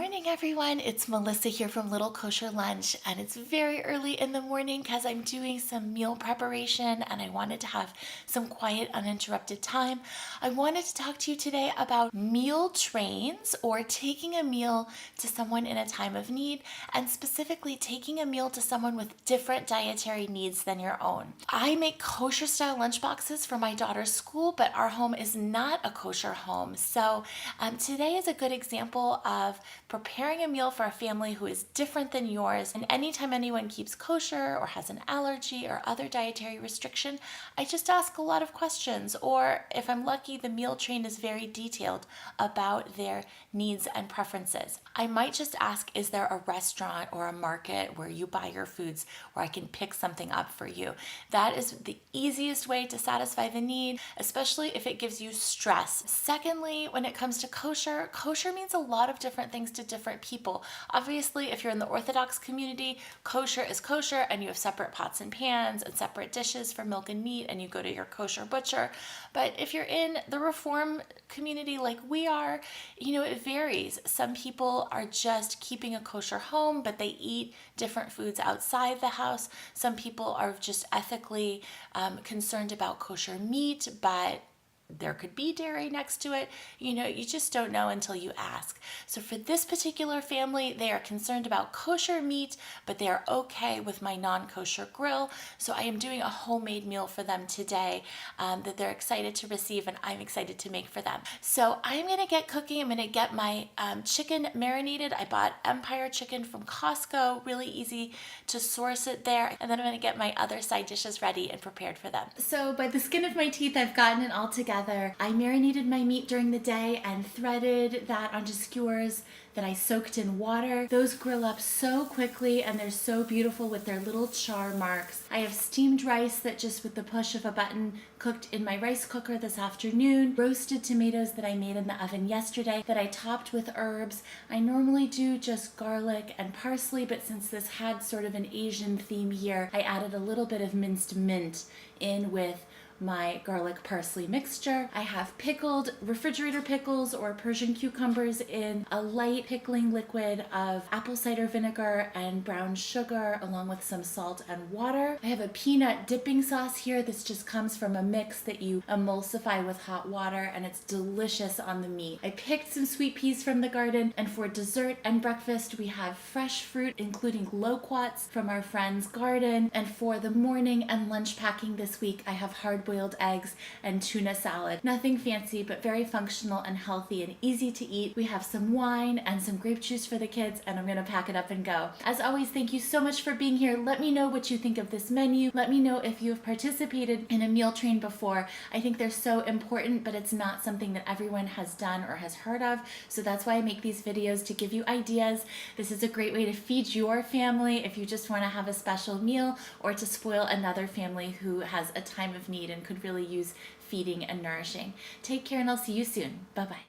morning, everyone. It's Melissa here from Little Kosher Lunch, and it's very early in the morning because I'm doing some meal preparation and I wanted to have some quiet, uninterrupted time. I wanted to talk to you today about meal trains, or taking a meal to someone in a time of need, and specifically taking a meal to someone with different dietary needs than your own. I make kosher style lunchboxes for my daughter's school, but our home is not a kosher home. So today is a good example of preparing a meal for a family who is different than yours. And anytime anyone keeps kosher or has an allergy or other dietary restriction, I just ask a lot of questions. Or if I'm lucky, the meal train is very detailed about their needs and preferences. I might just ask, is there a restaurant or a market where you buy your foods where I can pick something up for you? That is the easiest way to satisfy the need, especially if it gives you stress. Secondly, when it comes to kosher, kosher means a lot of different things to different people. Obviously, if you're in the Orthodox community, kosher is kosher, and you have separate pots and pans and separate dishes for milk and meat, and you go to your kosher butcher. But if you're in the Reform community like we are, it varies. Some people are just keeping a kosher home, but they eat different foods outside the house. Some people are just ethically concerned about kosher meat, but there could be dairy next to it. You just don't know until you ask. So for this particular family, they are concerned about kosher meat, but they are okay with my non-kosher grill. So I am doing a homemade meal for them today that they're excited to receive, and I'm excited to make for them. So I'm going to get cooking. I'm going to get my chicken marinated. I bought Empire chicken from Costco, really easy to source it there. And then I'm going to get my other side dishes ready and prepared for them. So by the skin of my teeth, I've gotten it all together. I marinated my meat during the day and threaded that onto skewers that I soaked in water. Those grill up so quickly, and they're so beautiful with their little char marks. I have steamed rice that just with the push of a button cooked in my rice cooker this afternoon. Roasted tomatoes that I made in the oven yesterday that I topped with herbs. I normally do just garlic and parsley, but since this had sort of an Asian theme here, I added a little bit of minced mint in with my garlic parsley mixture. I have pickled refrigerator pickles or Persian cucumbers in a light pickling liquid of apple cider vinegar and brown sugar, along with some salt and water. I have a peanut dipping sauce here. This just comes from a mix that you emulsify with hot water, and it's delicious on the meat. I picked some sweet peas from the garden, and for dessert and breakfast we have fresh fruit, including loquats from our friend's garden. And for the morning and lunch packing this week, I have hard-boiled eggs and tuna salad. Nothing fancy, but very functional and healthy and easy to eat. We have some wine and some grape juice for the kids, and I'm gonna pack it up and go. As always, thank you so much for being here. Let me know what you think of this menu. Let me know if you have participated in a meal train before. I think they're so important, but it's not something that everyone has done or has heard of. So that's why I make these videos, to give you ideas. This is a great way to feed your family if you just want to have a special meal, or to spoil another family who has a time of need and could really use feeding and nourishing. Take care, and I'll see you soon. Bye-bye.